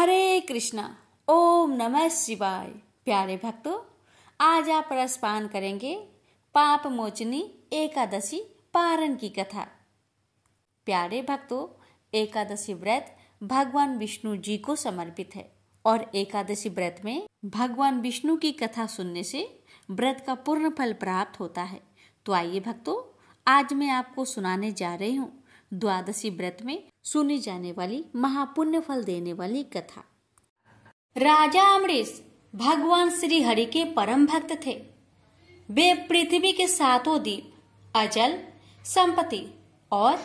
हरे कृष्णा। ओम नमः शिवाय। प्यारे भक्तों, आज आप रसपान करेंगे पाप मोचनी एकादशी पारण की कथा। प्यारे भक्तों, एकादशी व्रत भगवान विष्णु जी को समर्पित है और एकादशी व्रत में भगवान विष्णु की कथा सुनने से व्रत का पूर्ण फल प्राप्त होता है। तो आइए भक्तों, आज मैं आपको सुनाने जा रही हूँ द्वादशी व्रत में सुनी जाने वाली महापुण्य फल देने वाली कथा। राजा अम्बरीश भगवान श्री हरि के परम भक्त थे। वे पृथ्वी के सातों द्वीप, अचल संपत्ति और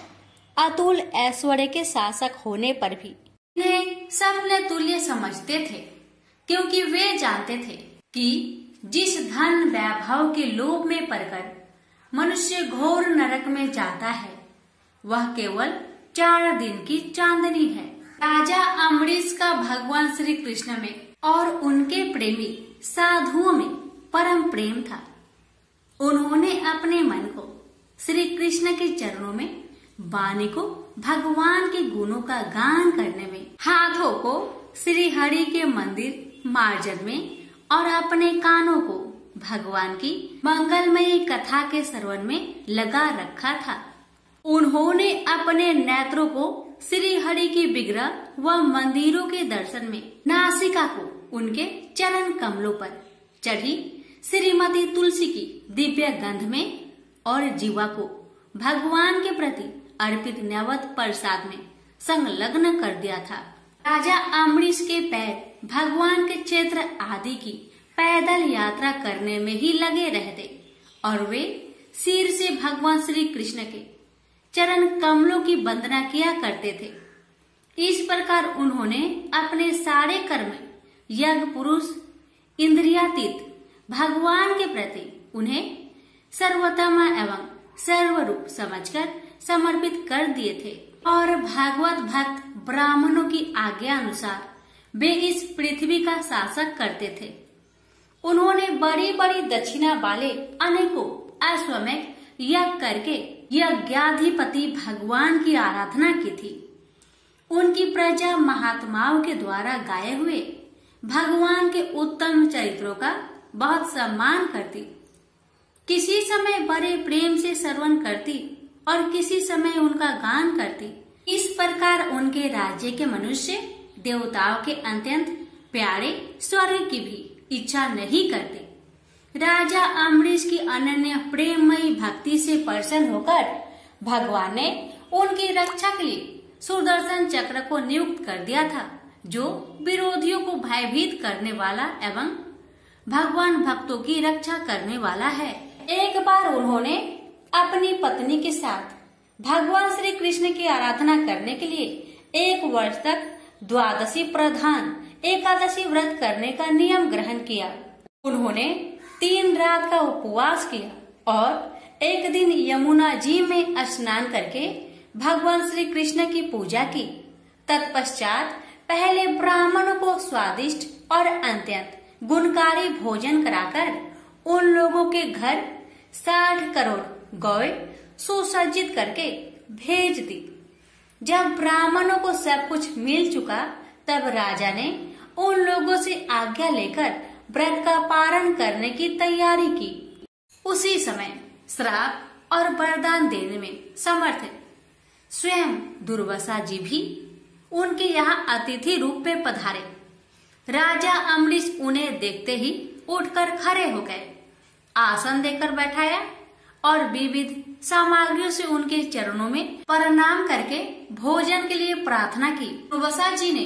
अतुल ऐश्वर्य के शासक होने पर भी इन्हें सबने तुल्य समझते थे, क्योंकि वे जानते थे कि जिस धन वैभव के लोभ में पड़कर मनुष्य घोर नरक में जाता है, वह केवल 4 दिन की चांदनी है। राजा अम्बरीश का भगवान श्री कृष्ण में और उनके प्रेमी साधुओं में परम प्रेम था। उन्होंने अपने मन को श्री कृष्ण के चरणों में, वाणी को भगवान के गुणों का गान करने में, हाथों को श्री हरि के मंदिर मार्जन में और अपने कानों को भगवान की मंगलमयी कथा के श्रवण में लगा रखा था। उन्होंने अपने नेत्रों को श्री हरि की विग्रह व मंदिरों के दर्शन में, नासिका को उनके चरण कमलों पर चढ़ी श्रीमती तुलसी की दिव्य गंध में और जीवा को भगवान के प्रति अर्पित नैवेद्य प्रसाद में संलग्न कर दिया था। राजा अम्बरीश के पैर भगवान के क्षेत्र आदि की पैदल यात्रा करने में ही लगे रहते और वे सिर से भगवान श्री कृष्ण के चरण कमलों की वंदना किया करते थे। इस प्रकार उन्होंने अपने सारे कर्म यज्ञ पुरुष इंद्रियातीत भगवान के प्रति उन्हें सर्वोत्तम एवं सर्वरूप समझकर समर्पित कर दिए थे और भागवत भक्त ब्राह्मणों की आज्ञा अनुसार वे इस पृथ्वी का शासक करते थे। उन्होंने बड़ी बड़ी दक्षिणा वाले अनेकों अश्वमेध यज्ञ करके यज्ञाधिपति भगवान की आराधना की थी। उनकी प्रजा महात्माओं के द्वारा गाए हुए भगवान के उत्तम चरित्रों का बहुत सम्मान करती, किसी समय बड़े प्रेम से श्रवण करती और किसी समय उनका गान करती। इस प्रकार उनके राज्य के मनुष्य देवताओं के अत्यंत प्यारे स्वर्ग की भी इच्छा नहीं करते। राजा अम्बरीश की अनन्य प्रेममयी भक्ति से प्रसन्न होकर भगवान ने उनकी रक्षा के लिए सुदर्शन चक्र को नियुक्त कर दिया था, जो विरोधियों को भयभीत करने वाला एवं भगवान भक्तों की रक्षा करने वाला है। एक बार उन्होंने अपनी पत्नी के साथ भगवान श्री कृष्ण की आराधना करने के लिए 1 वर्ष तक द्वादशी प्रधान एकादशी व्रत करने का नियम ग्रहण किया। उन्होंने 3 रात का उपवास किया और एक दिन यमुना जी में स्नान करके भगवान श्री कृष्ण की पूजा की। तत्पश्चात पहले ब्राह्मणों को स्वादिष्ट और अत्यंत गुणकारी भोजन कराकर उन लोगों के घर 60 करोड़ गौएं सुसज्जित करके भेज दी। जब ब्राह्मणों को सब कुछ मिल चुका, तब राजा ने उन लोगों से आज्ञा लेकर व्रत का पारण करने की तैयारी की। उसी समय श्राप और वरदान देने में समर्थ स्वयं दुर्वासा जी भी उनके यहाँ अतिथि रूप में पधारे। राजा अम्बरीश उन्हें देखते ही उठकर खड़े हो गए, आसन देकर बैठाया और विविध सामग्रियों से उनके चरणों में प्रणाम करके भोजन के लिए प्रार्थना की। दुर्वासा जी ने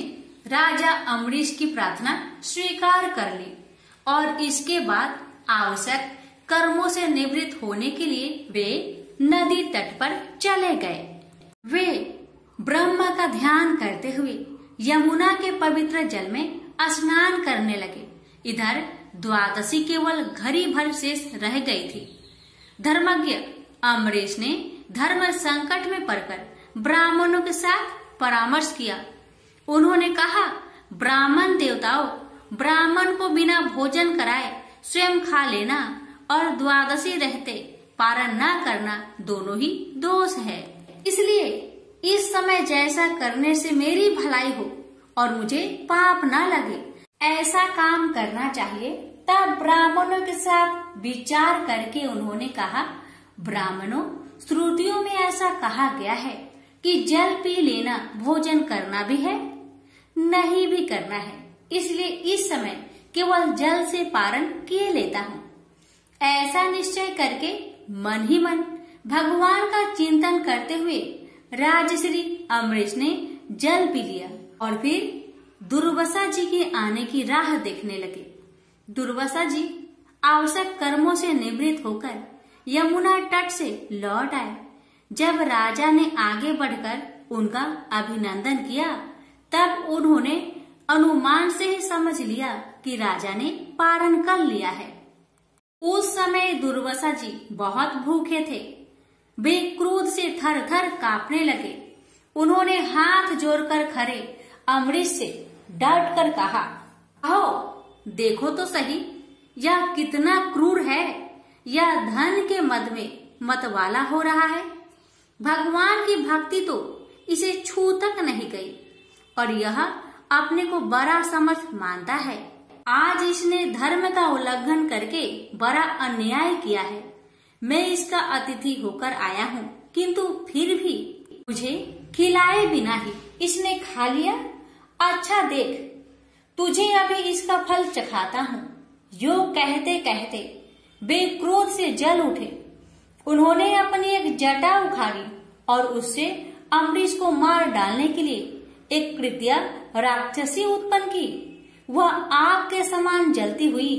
राजा अम्बरीश की प्रार्थना स्वीकार कर ली और इसके बाद आवश्यक कर्मों से निवृत्त होने के लिए वे नदी तट पर चले गए। वे ब्रह्मा का ध्यान करते हुए यमुना के पवित्र जल में स्नान करने लगे। इधर द्वादशी केवल घड़ी भर शेष रह गई थी। धर्मज्ञ अम्बरीश ने धर्म संकट में पड़कर ब्राह्मणों के साथ परामर्श किया। उन्होंने कहा, ब्राह्मण देवताओं, ब्राह्मण को बिना भोजन कराए स्वयं खा लेना और द्वादशी रहते पारण न करना दोनों ही दोष है। इसलिए इस समय जैसा करने से मेरी भलाई हो, और मुझे पाप ना लगे, ऐसा काम करना चाहिए। तब ब्राह्मणों के साथ विचार करके उन्होंने कहा, ब्राह्मणों, श्रुतियों में ऐसा कहा गया है कि जल पी लेना भोजन करना भी है, नहीं भी करना है, इसलिए इस समय केवल जल से पारण किए लेता हूँ। ऐसा निश्चय करके मन ही मन भगवान का चिंतन करते हुए राजश्री अमरीश ने जल पी लिया और फिर दुर्वासा जी के आने की राह देखने लगे। दुर्वासा जी आवश्यक कर्मों से निवृत्त होकर यमुना तट से लौट आए। जब राजा ने आगे बढ़कर उनका अभिनंदन किया, तब उन्होंने अनुमान से ही समझ लिया कि राजा ने पारण कर लिया है। उस समय दुर्वासा जी बहुत भूखे थे। वे क्रोध से थर थर कांपने लगे। उन्होंने हाथ जोड़कर खड़े अमरीश से डट कर कहा, आओ देखो तो सही, यह कितना क्रूर है। यह धन के मद में मतवाला हो रहा है। भगवान की भक्ति तो इसे छू तक नहीं गई और यह अपने को बड़ा समझ मानता है। आज इसने धर्म का उल्लंघन करके बड़ा अन्याय किया है। मैं इसका अतिथि होकर आया हूँ, किंतु फिर भी मुझे खिलाए बिना ही इसने खा लिया। अच्छा देख, तुझे अभी इसका फल चखाता हूँ। यो कहते कहते वे क्रोध से जल उठे। उन्होंने अपनी एक जटा उखाड़ी और उससे अमरीश को मार डालने के लिए एक कृत्या राक्षसी उत्पन्न की। वह आग के समान जलती हुई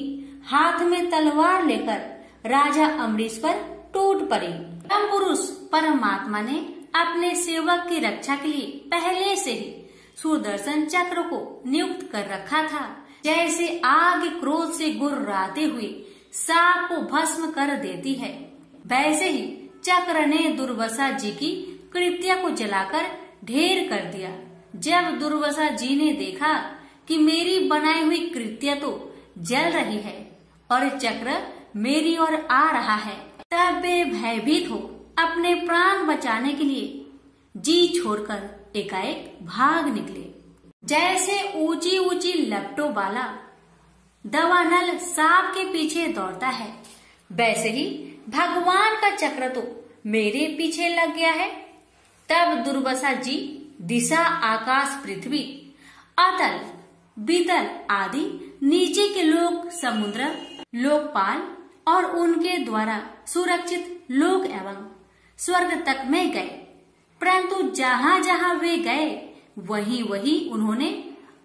हाथ में तलवार लेकर राजा अमरीश पर टूट पड़ी। परम पुरुष परमात्मा ने अपने सेवक की रक्षा के लिए पहले से ही सुदर्शन चक्र को नियुक्त कर रखा था। जैसे आग क्रोध से गुर्राते हुए सांप को भस्म कर देती है, वैसे ही चक्र ने दुर्वासा जी की कृत्या को जलाकर ढेर कर दिया। जब दुर्वासा जी ने देखा कि मेरी बनाई हुई कृत्या तो जल रही है और चक्र मेरी ओर आ रहा है, तब वे भयभीत हो अपने प्राण बचाने के लिए जी छोड़कर एकाएक भाग निकले। जैसे ऊंची ऊंची लपटों वाला दवानल सांप के पीछे दौड़ता है, वैसे ही भगवान का चक्र तो मेरे पीछे लग गया है। तब दुर्वासा जी दिशा, आकाश, पृथ्वी, अतल, बीतल आदि नीचे के लोक, समुद्र, लोकपाल और उनके द्वारा सुरक्षित लोक एवं स्वर्ग तक में गए। परंतु जहाँ जहाँ वे गए वहीं वहीं उन्होंने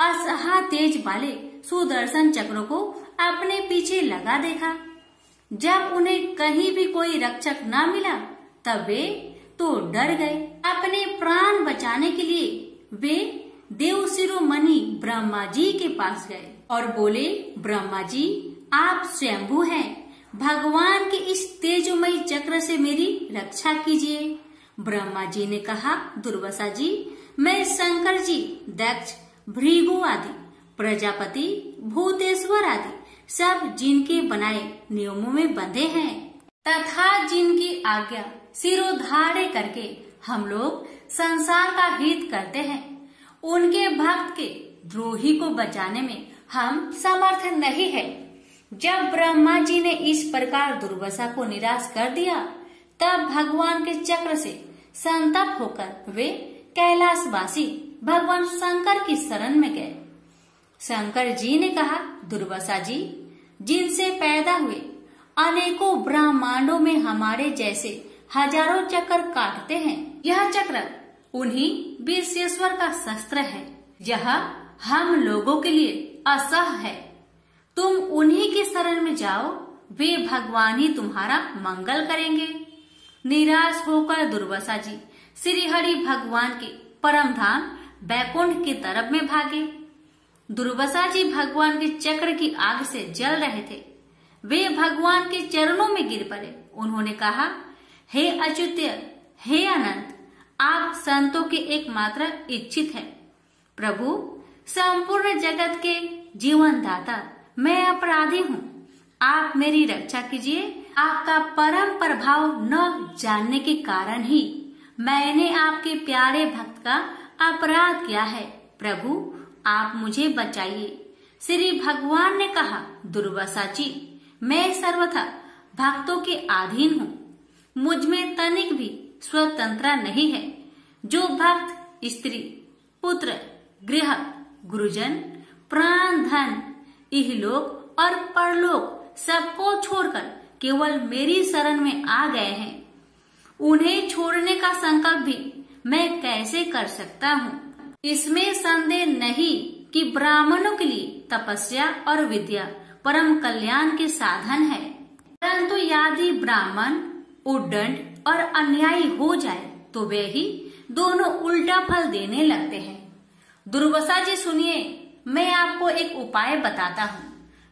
असहा तेज वाले सुदर्शन चक्र को अपने पीछे लगा देखा। जब उन्हें कहीं भी कोई रक्षक न मिला, तब वे तो डर गए। अपने प्राण बचाने के लिए वे देव शिरोमणि ब्रह्मा जी के पास गए और बोले, ब्रह्मा जी, आप स्वयंभू हैं, भगवान के इस तेजोमयी चक्र से मेरी रक्षा कीजिए। ब्रह्मा जी ने कहा, दुर्वासा जी, मैं शंकर जी, दक्ष, भृगु आदि, प्रजापति, भूतेश्वर आदि सब जिनके बनाए नियमों में बंधे हैं तथा जिनकी आज्ञा सिरोधार्य करके हम लोग संसार का हित करते हैं, उनके भक्त के द्रोही को बचाने में हम समर्थ नहीं है। जब ब्रह्मा जी ने इस प्रकार दुर्वासा को निराश कर दिया, तब भगवान के चक्र से संतप्त होकर वे कैलाशवासी भगवान शंकर की शरण में गए। शंकर जी ने कहा, दुर्वासा जी, जिनसे पैदा हुए अनेकों ब्रह्मांडों में हमारे जैसे हजारों चक्र काटते हैं, यह चक्र उन्हीं विश्वेश्वर का शस्त्र है। यह हम लोगों के लिए असह है। तुम उन्हीं की शरण में जाओ, वे भगवान ही तुम्हारा मंगल करेंगे। निराश होकर दुर्वासा जी श्री हरि भगवान के परम धाम बैकुंठ की तरफ में भागे। दुर्वासा जी भगवान के चक्र की आग से जल रहे थे। वे भगवान के चरणों में गिर पड़े। उन्होंने कहा, हे अच्युत्य, हे अनंत, आप संतों के एकमात्र इच्छित हैं। प्रभु, संपूर्ण जगत के जीवन दाता, मैं अपराधी हूँ, आप मेरी रक्षा कीजिए। आपका परम प्रभाव न जानने के कारण ही मैंने आपके प्यारे भक्त का अपराध किया है। प्रभु, आप मुझे बचाइए। श्री भगवान ने कहा, दुर्वासा जी, मैं सर्वथा भक्तों के अधीन हूँ। मुझ में तनिक भी स्वतंत्रता नहीं है। जो भक्त स्त्री, पुत्र, गृह, गुरुजन, प्राण, धन, इहलोक और परलोक सबको छोड़कर केवल मेरी शरण में आ गए हैं, उन्हें छोड़ने का संकल्प भी मैं कैसे कर सकता हूँ। इसमें संदेह नहीं कि ब्राह्मणों के लिए तपस्या और विद्या परम कल्याण के साधन है, परंतु यदि ब्राह्मण उद्दंड और अन्यायी हो जाए तो वे ही दोनों उल्टा फल देने लगते हैं। दुर्वासा जी सुनिए, मैं आपको एक उपाय बताता हूँ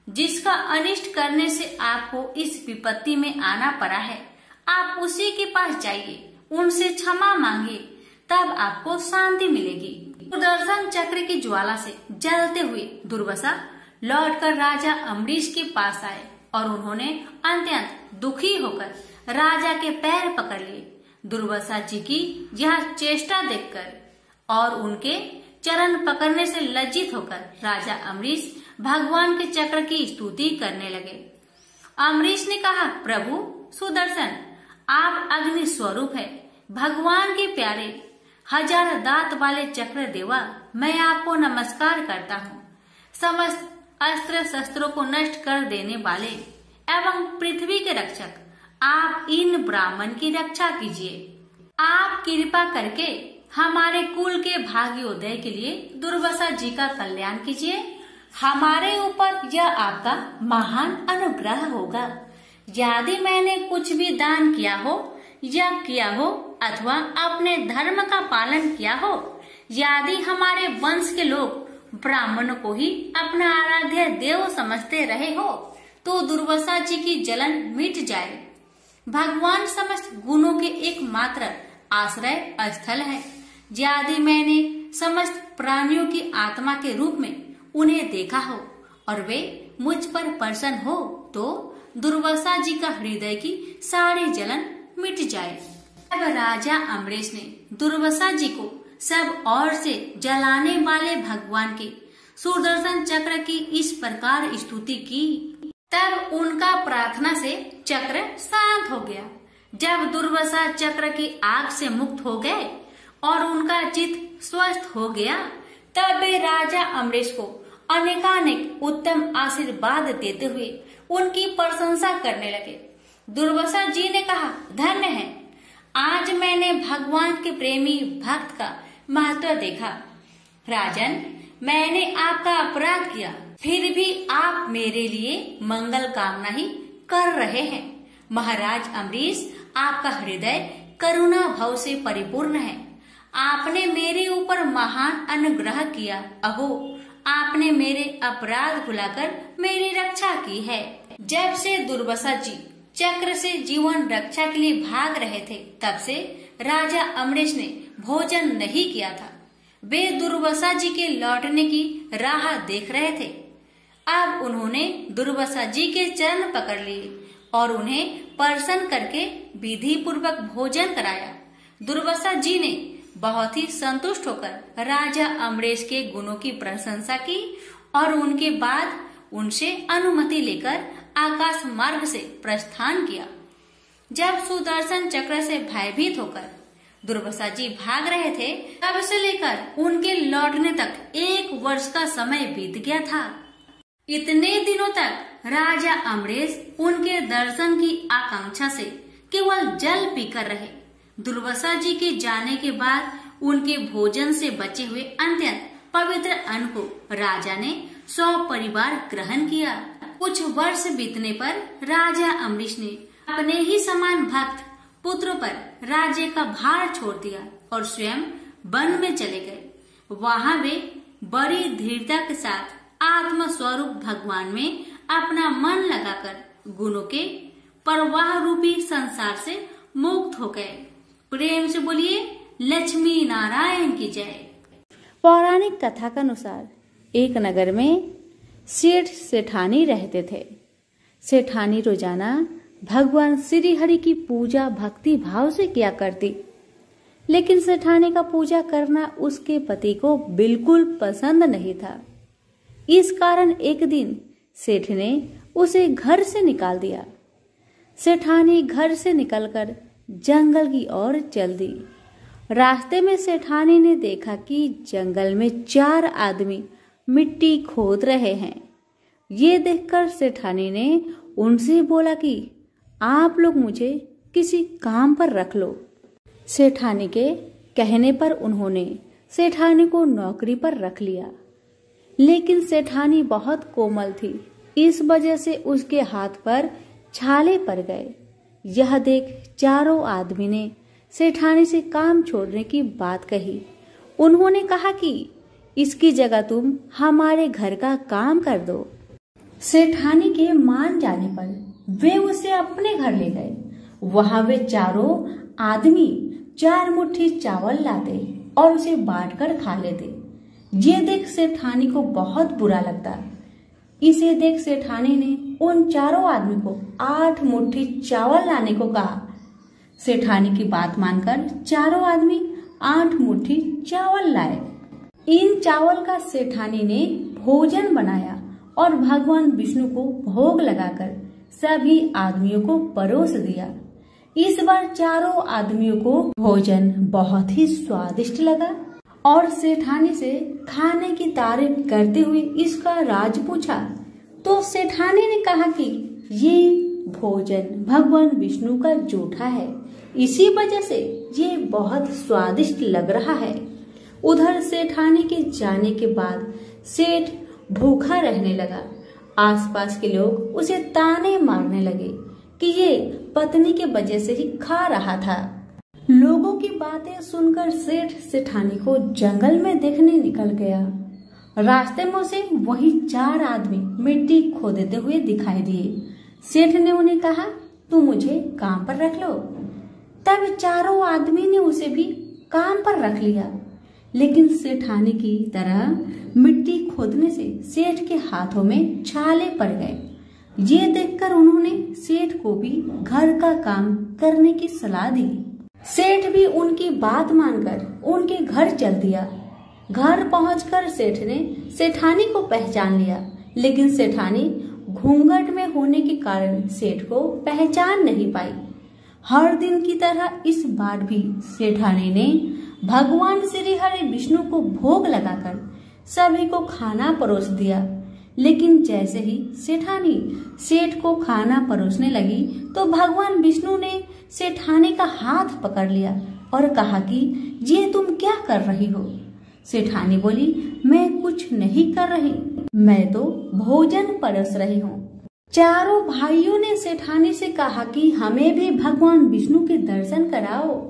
जिसका अनिष्ट करने से आपको इस विपत्ति में आना पड़ा है। आप उसी के पास जाइए, उनसे क्षमा मांगिए, तब आपको शांति मिलेगी। सुदर्शन चक्र की ज्वाला से जलते हुए दुर्वासा लौटकर राजा अम्बरीश के पास आए और उन्होंने अत्यंत दुखी होकर राजा के पैर पकड़ लिए। दुर्वासा जी की यह चेष्टा देखकर और उनके चरण पकड़ने से लज्जित होकर राजा अम्बरीश भगवान के चक्र की स्तुति करने लगे। अम्बरीश ने कहा, प्रभु सुदर्शन, आप अग्नि स्वरूप है, भगवान के प्यारे, हजार दांत वाले चक्र देवा, मैं आपको नमस्कार करता हूँ। समस्त अस्त्र शस्त्रों को नष्ट कर देने वाले एवं पृथ्वी के रक्षक, आप इन ब्राह्मण की रक्षा कीजिए। आप कृपा करके हमारे कुल के भाग्योदय के लिए दुर्वासा जी का कल्याण कीजिए। हमारे ऊपर यह आपका महान अनुग्रह होगा। यदि मैंने कुछ भी दान किया हो या किया हो अथवा अपने धर्म का पालन किया हो, यदि हमारे वंश के लोग ब्राह्मणों को ही अपना आराध्य देव समझते रहे हो, तो दुर्वासा जी की जलन मिट जाए। भगवान समस्त गुणों के एकमात्र आश्रय स्थल है। यदि मैंने समस्त प्राणियों की आत्मा के रूप में उन्हें देखा हो और वे मुझ पर प्रसन्न हो, तो दुर्वासा जी का हृदय की सारी जलन मिट जाए। अब राजा अम्बरीश ने दुर्वासा जी को सब ओर से जलाने वाले भगवान के सुदर्शन चक्र की इस प्रकार स्तुति की। तब उनका प्रार्थना से चक्र शांत हो गया। जब दुर्वासा चक्र की आग से मुक्त हो गए और उनका चित्त स्वस्थ हो गया, तब वे राजा अम्बरीश को अनेकानेक उत्तम आशीर्वाद देते हुए उनकी प्रशंसा करने लगे। दुर्वासा जी ने कहा, धन्य है, आज मैंने भगवान के प्रेमी भक्त का महत्व देखा। राजन, मैंने आपका अपराध किया, फिर भी आप मेरे लिए मंगल कामना ही कर रहे हैं। महाराज अम्बरीश, आपका हृदय करुणा भाव से परिपूर्ण है। आपने मेरे ऊपर महान अनुग्रह किया। अहो, आपने मेरे अपराध भुलाकर मेरी रक्षा की है। जब से दुर्वासा जी चक्र से जीवन रक्षा के लिए भाग रहे थे, तब से राजा अम्बरीश ने भोजन नहीं किया था। वे दुर्वासा जी के लौटने की राह देख रहे थे। अब उन्होंने दुर्वासा जी के चरण पकड़ लिए और उन्हें प्रसन्न करके विधि पूर्वक भोजन कराया। दुर्वासा जी ने बहुत ही संतुष्ट होकर राजा अम्बरीश के गुणों की प्रशंसा की और उनके बाद उनसे अनुमति लेकर आकाश मार्ग से प्रस्थान किया। जब सुदर्शन चक्र से भयभीत होकर दुर्वासा जी भाग रहे थे, तब से लेकर उनके लौटने तक 1 वर्ष का समय बीत गया था। इतने दिनों तक राजा अम्बरीश उनके दर्शन की आकांक्षा से केवल जल पीकर रहे। दुर्वासा जी के जाने के बाद उनके भोजन से बचे हुए अत्यंत पवित्र अन्न को राजा ने सपरिवार ग्रहण किया। कुछ वर्ष बीतने पर राजा अम्बरीश ने अपने ही समान भक्त पुत्र पर राज्य का भार छोड़ दिया और स्वयं वन में चले गए। वहाँ वे बड़ी धीरता के साथ आत्म स्वरूप भगवान में अपना मन लगाकर गुणों के प्रवाह रूपी संसार से मुक्त हो गए। प्रेम से बोलिए लक्ष्मी नारायण की जय। पौराणिक कथा के अनुसार एक नगर में सेठ सेठानी रहते थे। सेठानी रोजाना भगवान श्री हरि की पूजा भक्ति भाव से किया करती। लेकिन सेठानी का पूजा करना उसके पति को बिल्कुल पसंद नहीं था। इस कारण एक दिन सेठ ने उसे घर से निकाल दिया। सेठानी घर से निकलकर जंगल की ओर चल दी। रास्ते में सेठानी ने देखा कि जंगल में 4 आदमी मिट्टी खोद रहे हैं। ये देखकर सेठानी ने उनसे बोला कि आप लोग मुझे किसी काम पर रख लो। सेठानी के कहने पर उन्होंने सेठानी को नौकरी पर रख लिया। लेकिन सेठानी बहुत कोमल थी, इस वजह से उसके हाथ पर छाले पड़ गए। यह देख चारों आदमी ने सेठानी से काम छोड़ने की बात कही। उन्होंने कहा कि इसकी जगह तुम हमारे घर का काम कर दो। सेठानी के मान जाने पर वे उसे अपने घर ले गए। वहां वे चारों आदमी 4 मुट्ठी चावल लाते और उसे बांटकर खा लेते। ये देख सेठानी को बहुत बुरा लगता। इसे देख सेठानी ने उन चारों आदमी को 8 मुट्ठी चावल लाने को कहा। सेठानी की बात मानकर चारों आदमी 8 मुट्ठी चावल लाए। इन चावल का सेठानी ने भोजन बनाया और भगवान विष्णु को भोग लगाकर सभी आदमियों को परोस दिया। इस बार चारों आदमियों को भोजन बहुत ही स्वादिष्ट लगा और सेठानी से खाने की तारीफ करते हुए इसका राज पूछा। तो सेठानी ने कहा कि ये भोजन भगवान विष्णु का जूठा है, इसी वजह से ये बहुत स्वादिष्ट लग रहा है। उधर सेठानी के जाने के बाद सेठ भूखा रहने लगा। आसपास के लोग उसे ताने मारने लगे कि ये पत्नी के वजह से ही खा रहा था। लोगों की बातें सुनकर सेठ सेठानी को जंगल में देखने निकल गया। रास्ते में उसे वही 4 आदमी मिट्टी खोदते हुए दिखाई दिए। सेठ ने उन्हें कहा, तुम मुझे काम पर रख लो। तब चारों आदमी ने उसे भी काम पर रख लिया। लेकिन सेठानी की तरह मिट्टी खोदने से सेठ के हाथों में छाले पड़ गए। ये देखकर उन्होंने सेठ को भी घर का काम करने की सलाह दी। सेठ भी उनकी बात मानकर उनके घर चल दिया। घर पहुंचकर सेठ ने सेठानी को पहचान लिया, लेकिन सेठानी घूंघट में होने के कारण सेठ को पहचान नहीं पाई। हर दिन की तरह इस बार भी सेठानी ने भगवान श्री हरि विष्णु को भोग लगाकर सभी को खाना परोस दिया। लेकिन जैसे ही सेठानी सेठ को खाना परोसने लगी तो भगवान विष्णु ने सेठानी का हाथ पकड़ लिया और कहा कि ये तुम क्या कर रही हो। सेठानी बोली, मैं कुछ नहीं कर रही, मैं तो भोजन परोस रही हूँ। चारों भाइयों ने सेठानी से कहा कि हमें भी भगवान विष्णु के दर्शन कराओ।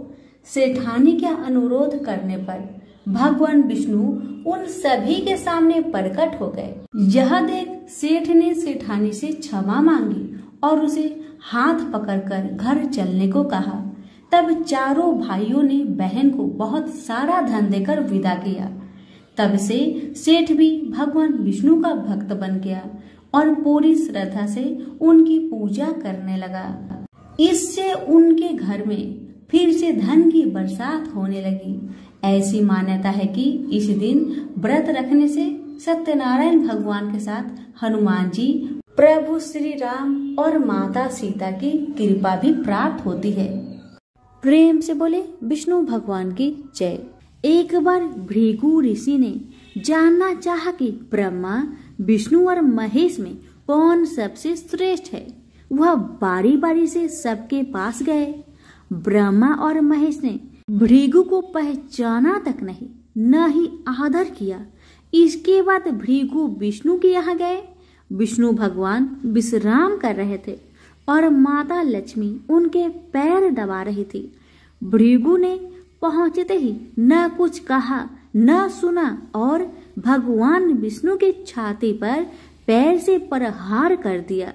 सेठानी के अनुरोध करने पर भगवान विष्णु उन सभी के सामने प्रकट हो गए। यह देख सेठ ने सेठानी से क्षमा मांगी और उसे हाथ पकड़कर घर चलने को कहा। तब चारों भाइयों ने बहन को बहुत सारा धन देकर विदा किया। तब से सेठ भी भगवान विष्णु का भक्त बन गया और पूरी श्रद्धा से उनकी पूजा करने लगा। इससे उनके घर में फिर से धन की बरसात होने लगी। ऐसी मान्यता है कि इस दिन व्रत रखने से सत्यनारायण भगवान के साथ हनुमान जी, प्रभु श्री राम और माता सीता की कृपा भी प्राप्त होती है। प्रेम से बोले विष्णु भगवान की जय। एक बार भृगु ऋषि ने जानना चाहा कि ब्रह्मा, विष्णु और महेश में कौन सबसे श्रेष्ठ है। वह बारी बारी से सबके पास गए। ब्रह्मा और महेश ने भृगु को पहचाना तक नहीं, न ही आदर किया। इसके बाद भृगु विष्णु के यहाँ गए। विष्णु भगवान विश्राम कर रहे थे और माता लक्ष्मी उनके पैर दबा रही थी। भृगु ने पहुंचते ही न कुछ कहा न सुना और भगवान विष्णु की छाती पर पैर से प्रहार कर दिया।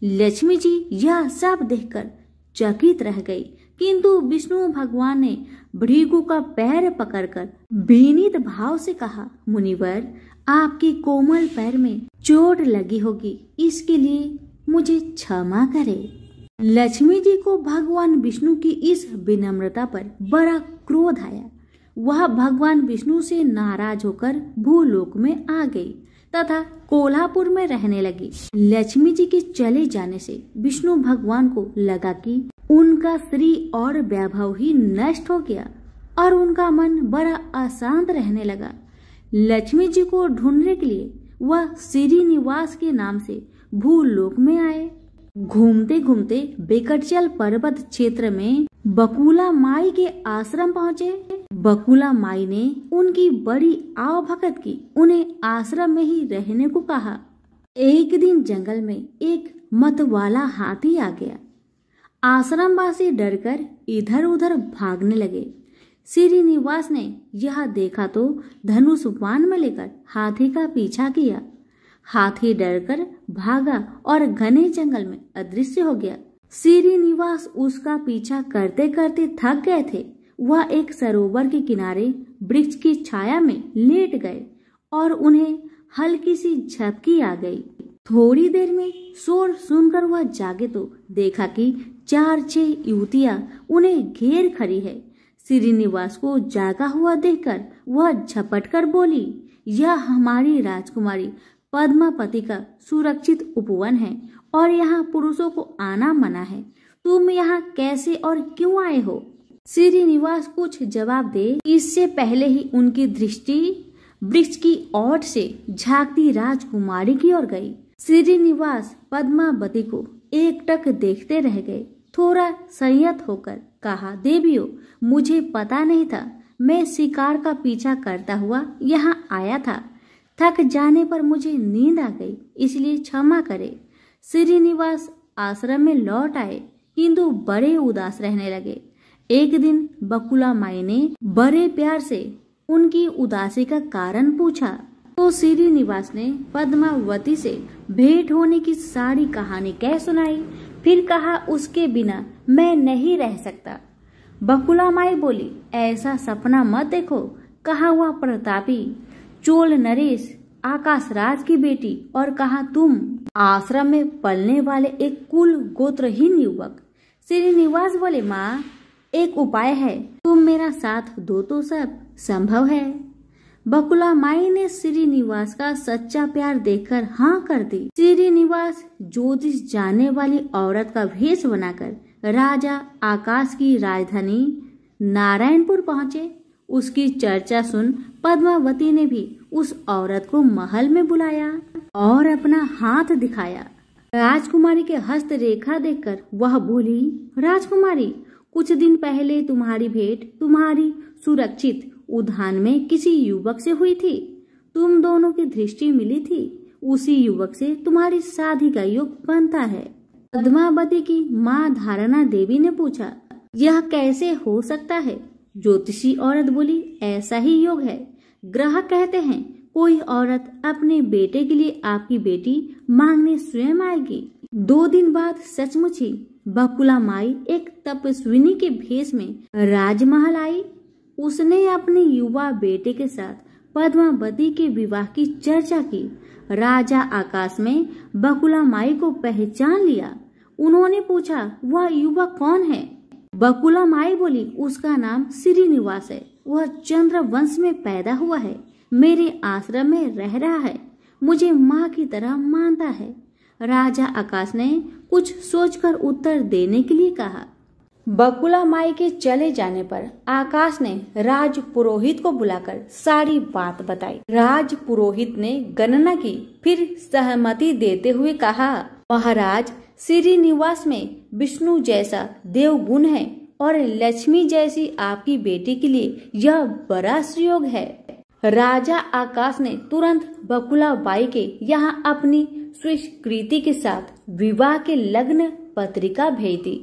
लक्ष्मी जी यह सब देखकर चकित रह गई, किंतु विष्णु भगवान ने भृगु का पैर पकड़कर विनीत भाव से कहा, मुनिवर, आपके कोमल पैर में चोट लगी होगी, इसके लिए मुझे क्षमा करें। लक्ष्मी जी को भगवान विष्णु की इस विनम्रता पर बड़ा क्रोध आया। वह भगवान विष्णु से नाराज होकर भूलोक में आ गई तथा कोल्हापुर में रहने लगी। लक्ष्मी जी के चले जाने से विष्णु भगवान को लगा कि उनका श्री और वैभव ही नष्ट हो गया और उनका मन बड़ा अशांत रहने लगा। लक्ष्मी जी को ढूंढने के लिए वह श्रीनिवास के नाम से भूलोक में आए। घूमते घूमते बेकटचल पर्वत क्षेत्र में बकुला माई के आश्रम पहुँचे। बकुला माई ने उनकी बड़ी आवभगत की, उन्हें आश्रम में ही रहने को कहा। एक दिन जंगल में एक मतवाला हाथी आ गया। आश्रमवासी डरकर इधर उधर भागने लगे। श्रीनिवास ने यह देखा तो धनुष बाण में लेकर हाथी का पीछा किया। हाथी डरकर भागा और घने जंगल में अदृश्य हो गया। श्रीनिवास उसका पीछा करते करते थक गए थे। वह एक सरोवर के किनारे वृक्ष की छाया में लेट गए और उन्हें हल्की सी झपकी आ गई। थोड़ी देर में शोर सुनकर वह जागे तो देखा कि 4-6 युवतियां उन्हें घेर खड़ी है। श्रीनिवास को जागा हुआ देखकर वह झपटकर बोली, यह हमारी राजकुमारी पद्मावती का सुरक्षित उपवन है और यहाँ पुरुषों को आना मना है। तुम यहाँ कैसे और क्यों आए हो? श्रीनिवास कुछ जवाब दे इससे पहले ही उनकी दृष्टि वृक्ष की ओर से झांकती राजकुमारी की ओर गई। श्रीनिवास पद्मावती को एकटक देखते रह गए। थोड़ा संयत होकर कहा, देवियों, मुझे पता नहीं था। मैं शिकार का पीछा करता हुआ यहाँ आया था। थक जाने पर मुझे नींद आ गई, इसलिए क्षमा करे। श्रीनिवास आश्रम में लौट आए किंतु बड़े उदास रहने लगे। एक दिन बकुला माई ने बड़े प्यार से उनकी उदासी का कारण पूछा तो श्रीनिवास ने पद्मावती से भेंट होने की सारी कहानी कह सुनाई। फिर कहा, उसके बिना मैं नहीं रह सकता। बकुला माई बोली, ऐसा सपना मत देखो। कहा वह प्रतापी चोल नरेश आकाश राज की बेटी और कहा तुम आश्रम में पलने वाले एक कुल गोत्रहीन युवक। श्रीनिवास बोले, माँ, एक उपाय है, तुम मेरा साथ दो तो सब संभव है। बकुला माई ने श्रीनिवास का सच्चा प्यार देखकर हाँ कर दी। श्रीनिवास ज्योतिष जानने वाली औरत का भेष बनाकर राजा आकाश की राजधानी नारायणपुर पहुँचे। उसकी चर्चा सुन पद्मावती ने भी उस औरत को महल में बुलाया और अपना हाथ दिखाया। राजकुमारी के हस्तरेखा देखकर वह बोली, राजकुमारी, कुछ दिन पहले तुम्हारी भेंट तुम्हारी सुरक्षित उद्यान में किसी युवक से हुई थी। तुम दोनों की दृष्टि मिली थी। उसी युवक से तुम्हारी शादी का योग बनता है। पद्मावती की माँ धारणा देवी ने पूछा, यह कैसे हो सकता है? ज्योतिषी औरत बोली, ऐसा ही योग है। ग्रह कहते हैं कोई औरत अपने बेटे के लिए आपकी बेटी मांगने स्वयं आएगी। 2 दिन बाद सचमुच ही बकुला माई एक तपस्विनी के भेष में राजमहल आई। उसने अपने युवा बेटे के साथ पद्मावती के विवाह की चर्चा की। राजा आकाश में बकुला माई को पहचान लिया। उन्होंने पूछा, वह युवक कौन है? बकुला माई बोली, उसका नाम श्रीनिवास है। वह चंद्र वंश में पैदा हुआ है। मेरे आश्रम में रह रहा है। मुझे माँ की तरह मानता है। राजा आकाश ने कुछ सोचकर उत्तर देने के लिए कहा। बकुला माई के चले जाने पर आकाश ने राज पुरोहित को बुलाकर सारी बात बताई। राज पुरोहित ने गणना की, फिर सहमति देते हुए कहा, महाराज, श्रीनिवास में विष्णु जैसा देवगुण है और लक्ष्मी जैसी आपकी बेटी के लिए यह बड़ा सुयोग है। राजा आकाश ने तुरंत बकुला बाई के यहाँ अपनी स्वीकृति के साथ विवाह के लग्न पत्रिका भेज दी।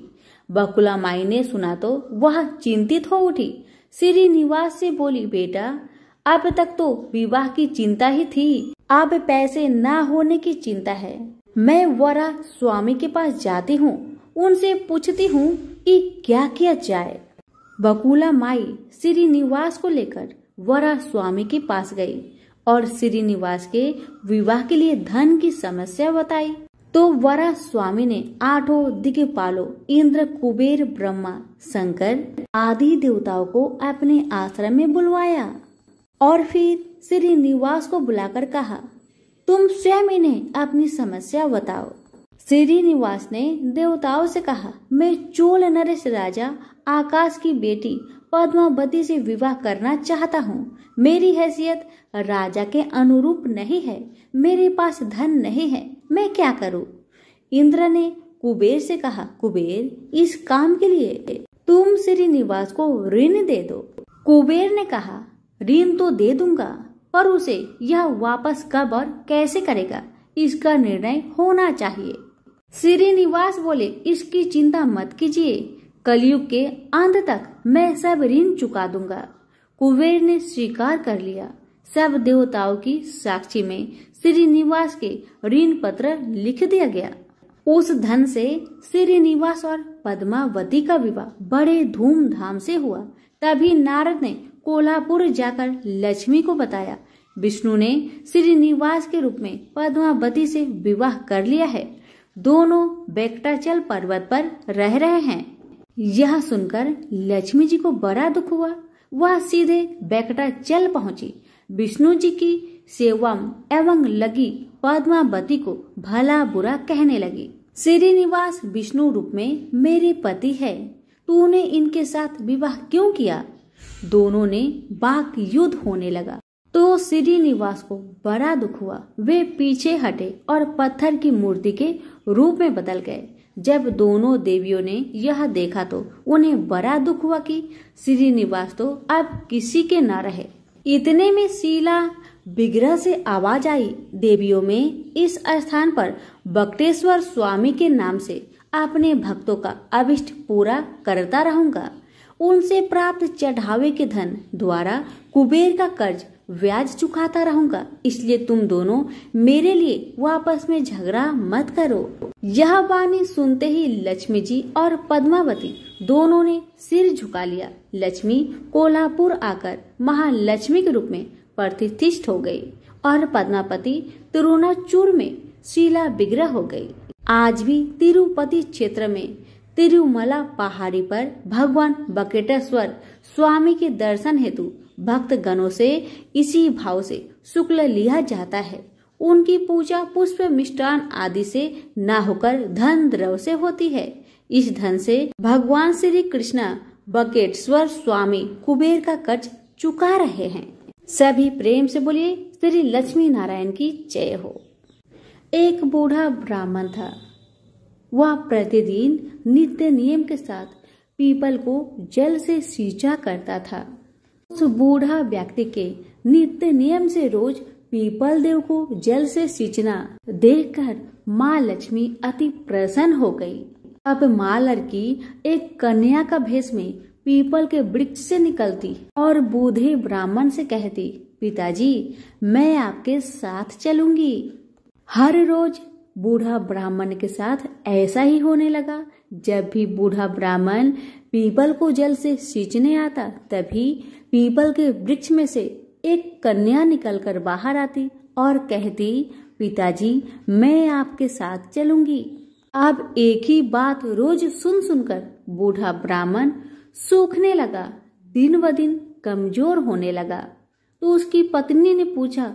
बकुला माई ने सुना तो वह चिंतित हो उठी। श्रीनिवास से बोली, बेटा, अब तक तो विवाह की चिंता ही थी, अब पैसे न होने की चिंता है। मैं वरा स्वामी के पास जाती हूँ, उनसे पूछती हूँ कि क्या किया जाए। बकुला माई श्रीनिवास को लेकर वरा स्वामी के पास गई और श्रीनिवास के विवाह के लिए धन की समस्या बताई। तो वरा स्वामी ने 8 दिक्पालों इंद्र, कुबेर, ब्रह्मा, शंकर आदि देवताओं को अपने आश्रम में बुलवाया और फिर श्रीनिवास को बुलाकर कहा, तुम स्वयं इन्हें अपनी समस्या बताओ। श्रीनिवास ने देवताओं से कहा, मैं चोल नरेश राजा आकाश की बेटी पद्मावती से विवाह करना चाहता हूँ। मेरी हैसियत राजा के अनुरूप नहीं है, मेरे पास धन नहीं है, मैं क्या करूँ? इंद्र ने कुबेर से कहा, कुबेर, इस काम के लिए तुम श्रीनिवास को ऋण दे दो। कुबेर ने कहा, ऋण तो दे दूंगा, पर उसे यह वापस कब और कैसे करेगा, इसका निर्णय होना चाहिए। श्रीनिवास बोले, इसकी चिंता मत कीजिए, कलयुग के अंत तक मैं सब ऋण चुका दूंगा। कुबेर ने स्वीकार कर लिया। सब देवताओं की साक्षी में श्रीनिवास के ऋण पत्र लिख दिया गया। उस धन से श्रीनिवास और पद्मावती का विवाह बड़े धूमधाम से हुआ। तभी नारद ने कोल्हापुर जाकर लक्ष्मी को बताया, विष्णु ने श्रीनिवास के रूप में पद्मावती से विवाह कर लिया है। दोनों वेंकटाचल पर्वत पर रह रहे हैं। यह सुनकर लक्ष्मी जी को बड़ा दुख हुआ। वह सीधे वेंकटाचल पहुंची। विष्णु जी की सेवा एवं लगी पद्मावती को भला बुरा कहने लगी। श्रीनिवास विष्णु रूप में मेरे पति है, तूने इनके साथ विवाह क्यों किया? दोनों ने वाक युद्ध होने लगा। तो श्रीनिवास को बड़ा दुख हुआ। वे पीछे हटे और पत्थर की मूर्ति के रूप में बदल गए। जब दोनों देवियों ने यह देखा तो उन्हें बड़ा दुख हुआ कि श्रीनिवास तो अब किसी के न रहे। इतने में शीला विग्रह से आवाज आई, देवियों में इस स्थान पर बक्टेश्वर स्वामी के नाम से अपने भक्तों का अभिष्ट पूरा करता रहूंगा। उनसे प्राप्त चढ़ावे के धन द्वारा कुबेर का कर्ज ब्याज चुकाता रहूंगा। इसलिए तुम दोनों मेरे लिए वापस में झगड़ा मत करो। यह वाणी सुनते ही लक्ष्मी जी और पद्मावती दोनों ने सिर झुका लिया। लक्ष्मी कोल्हापुर आकर महालक्ष्मी के रूप में प्रतिष्ठित हो गई और पद्मावती तिरुनाचूर में शीला विग्रह हो गई। आज भी तिरुपति क्षेत्र में तिरुमला पहाड़ी पर भगवान बकेटेश्वर स्वामी के दर्शन हेतु भक्त गणों से इसी भाव से शुक्ल लिया जाता है। उनकी पूजा पुष्प मिष्टान आदि से न होकर धन द्रव्य से होती है। इस धन से भगवान श्री कृष्ण बकेटेश्वर स्वामी कुबेर का कर्ज चुका रहे हैं। सभी प्रेम से बोलिए श्री लक्ष्मी नारायण की जय हो। एक बूढ़ा ब्राह्मण था। वह प्रतिदिन नित्य नियम के साथ पीपल को जल से सींचा करता था। उस बूढ़ा व्यक्ति के नित्य नियम से रोज पीपल देव को जल से सींचना देखकर माँ लक्ष्मी अति प्रसन्न हो गई। अब माँ लड़की एक कन्या का भेष में पीपल के वृक्ष से निकलती और बूढ़े ब्राह्मण से कहती, पिताजी मैं आपके साथ चलूंगी। हर रोज बूढ़ा ब्राह्मण के साथ ऐसा ही होने लगा। जब भी बूढ़ा ब्राह्मण पीपल को जल से सींचने आता, तभी पीपल के वृक्ष में से एक कन्या निकलकर बाहर आती और कहती, पिताजी मैं आपके साथ चलूंगी। अब एक ही बात रोज सुन सुनकर बूढ़ा ब्राह्मण सूखने लगा, दिन ब दिन कमजोर होने लगा। तो उसकी पत्नी ने पूछा,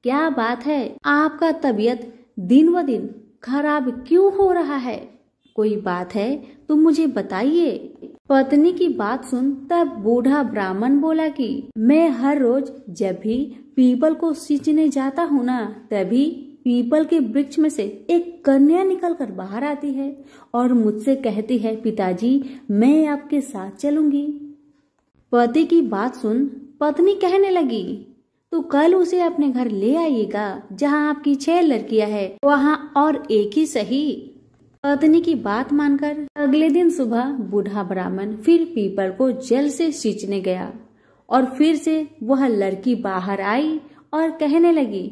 क्या बात है, आपका तबीयत दिन ब दिन खराब क्यों हो रहा है? कोई बात है तो मुझे बताइए। पत्नी की बात सुन तब बूढ़ा ब्राह्मण बोला कि मैं हर रोज जब भी पीपल को सींचने जाता हूँ ना, तभी पीपल के वृक्ष में से एक कन्या निकलकर बाहर आती है और मुझसे कहती है, पिताजी मैं आपके साथ चलूंगी। पति की बात सुन पत्नी कहने लगी, तो कल उसे अपने घर ले आइएगा, जहाँ आपकी 6 लड़कियां हैं वहाँ और एक ही सही। पत्नी की बात मानकर अगले दिन सुबह बूढ़ा ब्राह्मण फिर पीपल को जल से सींचने गया और फिर से वह लड़की बाहर आई और कहने लगी,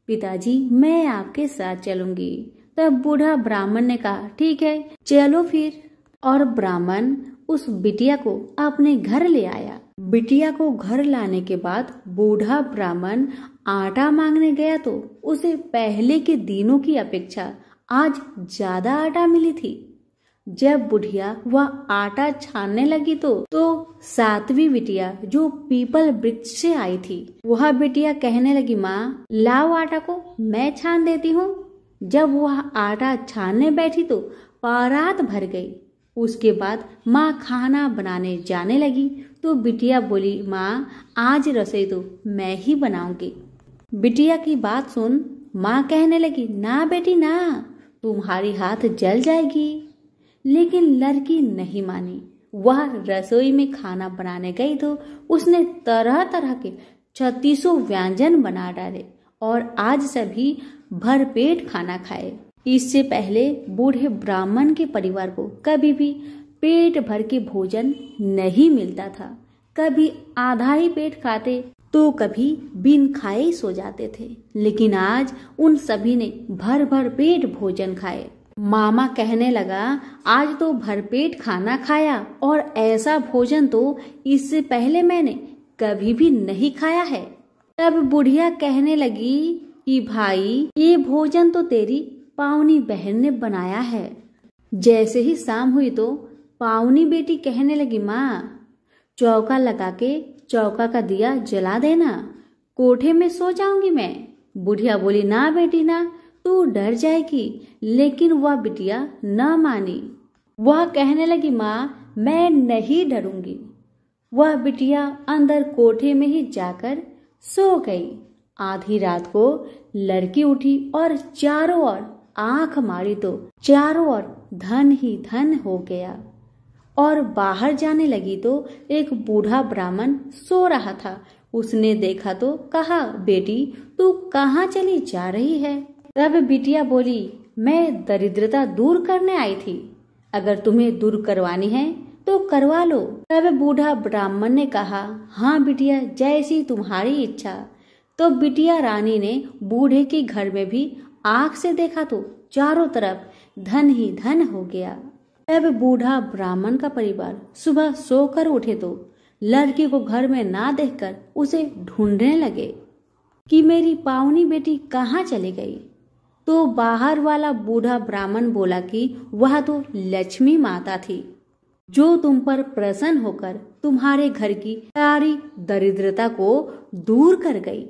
पिताजी मैं आपके साथ चलूंगी। तब बूढ़ा ब्राह्मण ने कहा, ठीक है चलो फिर। और ब्राह्मण उस बिटिया को अपने घर ले आया। बिटिया को घर लाने के बाद बूढ़ा ब्राह्मण आटा मांगने गया तो उसे पहले के दिनों की अपेक्षा आज ज्यादा आटा मिली थी। जब बुढ़िया वह आटा छानने लगी तो सातवीं बिटिया जो पीपल वृक्ष से आई थी, वह बिटिया कहने लगी, माँ लाओ आटा को मैं छान देती हूँ। जब वह आटा छानने बैठी तो परात भर गई। उसके बाद माँ खाना बनाने जाने लगी तो बिटिया बोली, माँ आज रसोई तो मैं ही बनाऊंगी। बिटिया की बात सुन माँ कहने लगी, ना बेटी ना, तुम्हारी हाथ जल जाएगी। लेकिन लड़की नहीं मानी। वह रसोई में खाना बनाने गई तो उसने तरह तरह के 36 व्यंजन बना डाले और आज सभी भरपेट खाना खाए। इससे पहले बूढ़े ब्राह्मण के परिवार को कभी भी पेट भर के भोजन नहीं मिलता था। कभी आधा ही पेट खाते तो कभी बिन खाए ही सो जाते थे। लेकिन आज उन सभी ने भर भर पेट भोजन खाए। मामा कहने लगा, आज तो भरपेट खाना खाया और ऐसा भोजन तो इससे पहले मैंने कभी भी नहीं खाया है। तब बुढ़िया कहने लगी कि भाई ये भोजन तो तेरी पावनी बहन ने बनाया है। जैसे ही शाम हुई तो पावनी बेटी कहने लगी, माँ चौका लगा के चौका का दिया जला देना, कोठे में सो जाऊंगी मैं। बुढ़िया बोली, ना बेटी ना, तू डर जाएगी। लेकिन वह बिटिया न मानी। वह कहने लगी, माँ मैं नहीं डरूंगी। वह बिटिया अंदर कोठे में ही जाकर सो गई। आधी रात को लड़की उठी और चारों ओर आंख मारी तो चारों ओर धन ही धन हो गया। और बाहर जाने लगी तो एक बूढ़ा ब्राह्मण सो रहा था। उसने देखा तो कहा, बेटी तू कहाँ चली जा रही है? तब बिटिया बोली, मैं दरिद्रता दूर करने आई थी। अगर तुम्हें दूर करवानी है तो करवा लो। तब बूढ़ा ब्राह्मण ने कहा, हाँ बिटिया जैसी तुम्हारी इच्छा। तो बिटिया रानी ने बूढ़े के घर में भी आंख से देखा तो चारों तरफ धन ही धन हो गया। तब बूढ़ा ब्राह्मण का परिवार सुबह सोकर उठे तो लड़की को घर में ना देखकर उसे ढूंढने लगे कि मेरी पावनी बेटी कहाँ चली गई। तो बाहर वाला बूढ़ा ब्राह्मण बोला कि वह तो लक्ष्मी माता थी, जो तुम पर प्रसन्न होकर तुम्हारे घर की सारी दरिद्रता को दूर कर गई।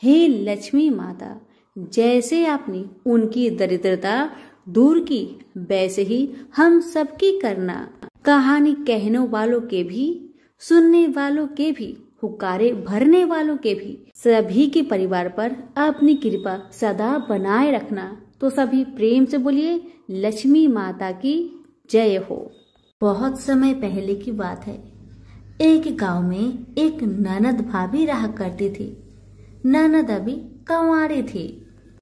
हे लक्ष्मी माता, जैसे आपने उनकी दरिद्रता दूर की, वैसे ही हम सबकी करना। कहानी कहने वालों के भी, सुनने वालों के भी, हुक्कारे भरने वालों के भी, सभी के परिवार पर अपनी कृपा सदा बनाए रखना। तो सभी प्रेम से बोलिए, लक्ष्मी माता की जय हो। बहुत समय पहले की बात है। एक गांव में एक ननद भाभी रहा करती थी। ननद अभी कंवारी थी।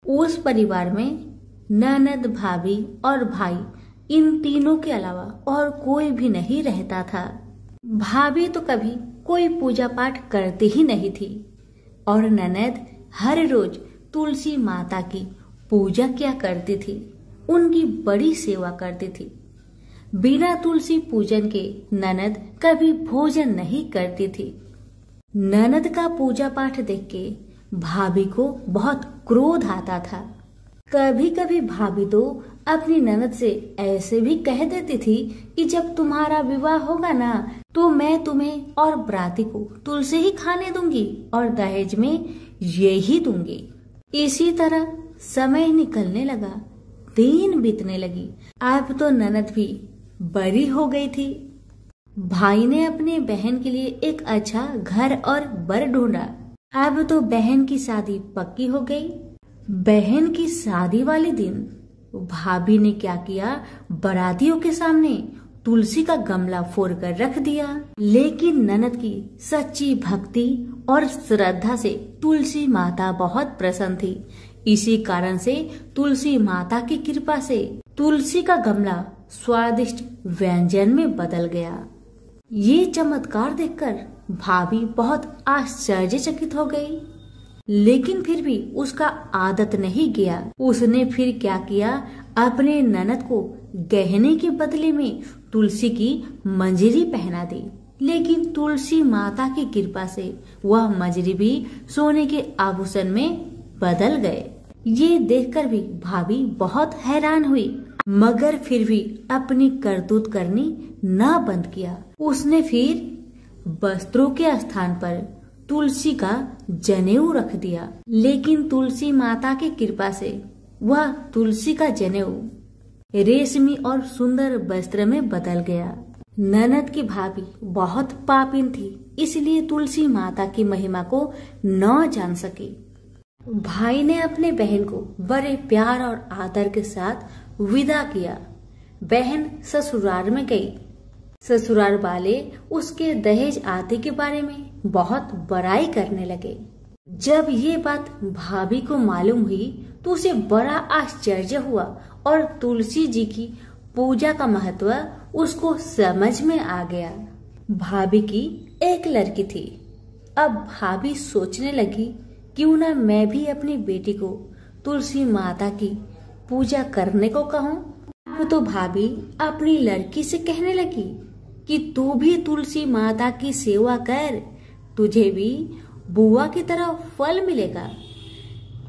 उस परिवार में ननद, भाभी और भाई, इन तीनों के अलावा और कोई भी नहीं रहता था। भाभी तो कभी कोई पूजा पाठ करती ही नहीं थी और ननद हर रोज तुलसी माता की पूजा किया करती थी, उनकी बड़ी सेवा करती थी। बिना तुलसी पूजन के ननद कभी भोजन नहीं करती थी। ननद का पूजा पाठ देख के भाभी को बहुत क्रोध आता था। कभी कभी भाभी तो अपनी ननद से ऐसे भी कह देती थी कि जब तुम्हारा विवाह होगा ना तो मैं तुम्हें और बराती को तुलसी ही खाने दूंगी और दहेज में यही दूंगी। इसी तरह समय निकलने लगा, दिन बीतने लगी। अब तो ननद भी बड़ी हो गई थी। भाई ने अपने बहन के लिए एक अच्छा घर और बर ढूंढा। अब तो बहन की शादी पक्की हो गई। बहन की शादी वाले दिन भाभी ने क्या किया, बारातियों के सामने तुलसी का गमला फोड़कर रख दिया। लेकिन ननद की सच्ची भक्ति और श्रद्धा से तुलसी माता बहुत प्रसन्न थी। इसी कारण से तुलसी माता की कृपा से तुलसी का गमला स्वादिष्ट व्यंजन में बदल गया। ये चमत्कार देखकर भाभी बहुत आश्चर्यचकित हो गई। लेकिन फिर भी उसका आदत नहीं गया। उसने फिर क्या किया, अपने ननद को गहने के बदले में तुलसी की मंजरी पहना दी। लेकिन तुलसी माता की कृपा से वह मंजरी भी सोने के आभूषण में बदल गए। ये देखकर भी भाभी बहुत हैरान हुई, मगर फिर भी अपनी करतूत करनी ना बंद किया। उसने फिर वस्त्रों के स्थान पर तुलसी का जनेऊ रख दिया, लेकिन तुलसी माता की कृपा से वह तुलसी का जनेऊ रेशमी और सुंदर वस्त्र में बदल गया। ननद की भाभी बहुत पापिन थी, इसलिए तुलसी माता की महिमा को न जान सकी। भाई ने अपने बहन को बड़े प्यार और आदर के साथ विदा किया। बहन ससुराल में गई। ससुराल वाले उसके दहेज आदि के बारे में बहुत बड़ाई करने लगे। जब ये बात भाभी को मालूम हुई तो उसे बड़ा आश्चर्य हुआ और तुलसी जी की पूजा का महत्व उसको समझ में आ गया। भाभी की एक लड़की थी। अब भाभी सोचने लगी, क्यों ना मैं भी अपनी बेटी को तुलसी माता की पूजा करने को कहूँ। तो भाभी अपनी लड़की से कहने लगी कि तू भी तुलसी माता की सेवा कर, तुझे भी बुआ की तरह फल मिलेगा।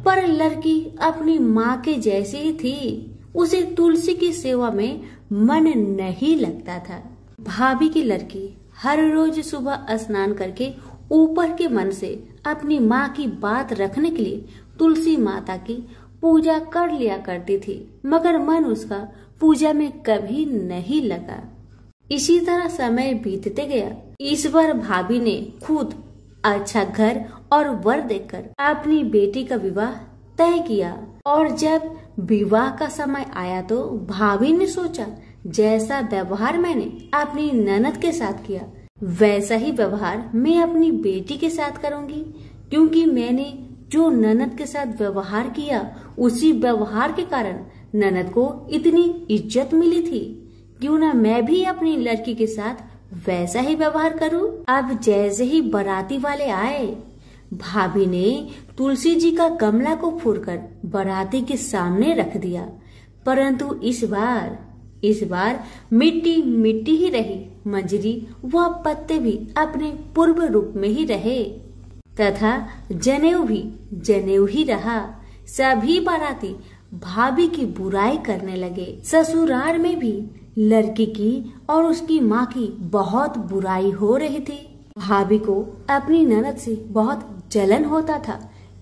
पर लड़की अपनी माँ के जैसी ही थी, उसे तुलसी की सेवा में मन नहीं लगता था। भाभी की लड़की हर रोज सुबह स्नान करके ऊपर के मन से अपनी माँ की बात रखने के लिए तुलसी माता की पूजा कर लिया करती थी, मगर मन उसका पूजा में कभी नहीं लगा। इसी तरह समय बीतते गया। इस बार भाभी ने खुद अच्छा घर और वर देखकर अपनी बेटी का विवाह तय किया। और जब विवाह का समय आया तो भाभी ने सोचा, जैसा व्यवहार मैंने अपनी ननद के साथ किया वैसा ही व्यवहार मैं अपनी बेटी के साथ करूंगी, क्योंकि मैंने जो ननद के साथ व्यवहार किया उसी व्यवहार के कारण ननद को इतनी इज्जत मिली थी। क्यों ना मैं भी अपनी लड़की के साथ वैसा ही व्यवहार करूं। अब जैसे ही बाराती वाले आए, भाभी ने तुलसी जी का गमला को फोड़कर बाराती के सामने रख दिया, परंतु इस बार मिट्टी मिट्टी ही रही। मंजरी व पत्ते भी अपने पूर्व रूप में ही रहे तथा जनेऊ भी जनेऊ ही रहा। सभी बाराती भाभी की बुराई करने लगे। ससुराल में भी लड़की की और उसकी माँ की बहुत बुराई हो रही थी। भाभी को अपनी ननद से बहुत जलन होता था।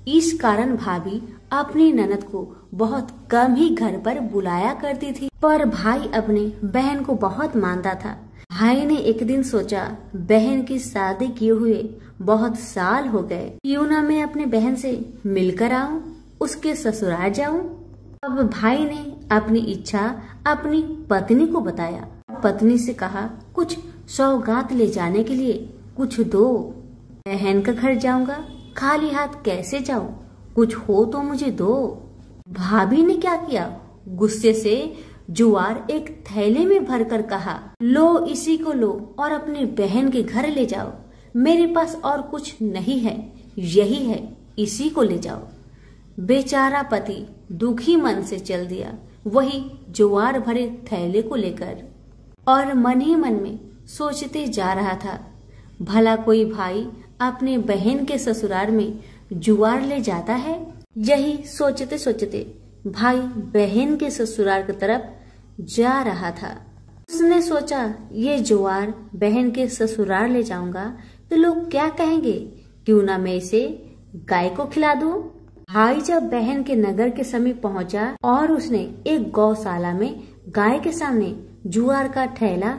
इस कारण भाभी अपनी ननद को बहुत कम ही घर पर बुलाया करती थी। पर भाई अपने बहन को बहुत मानता था। भाई ने एक दिन सोचा, बहन की शादी किए हुए बहुत साल हो गए, क्यों ना मैं अपने बहन से मिलकर आऊं, उसके ससुराल जाऊं। अब भाई ने अपनी इच्छा अपनी पत्नी को बताया। पत्नी से कहा, कुछ सौगात ले जाने के लिए कुछ दो। बहन का घर जाऊंगा, खाली हाथ कैसे जाऊं, कुछ हो तो मुझे दो। भाभी ने क्या किया, गुस्से से जुआर एक थैले में भरकर कहा, लो इसी को लो और अपनी बहन के घर ले जाओ। मेरे पास और कुछ नहीं है, यही है, इसी को ले जाओ। बेचारा पति दुखी मन से चल दिया वही जुआर भरे थैले को लेकर, और मन ही मन में सोचते जा रहा था, भला कोई भाई अपने बहन के ससुराल में जुआर ले जाता है। यही सोचते सोचते भाई बहन के ससुराल की तरफ जा रहा था। उसने सोचा, ये जुआर बहन के ससुराल ले जाऊंगा तो लोग क्या कहेंगे, क्यों ना मैं इसे गाय को खिला दूं। भाई जब बहन के नगर के समीप पहुंचा और उसने एक गौशाला में गाय के सामने जुआर का थैला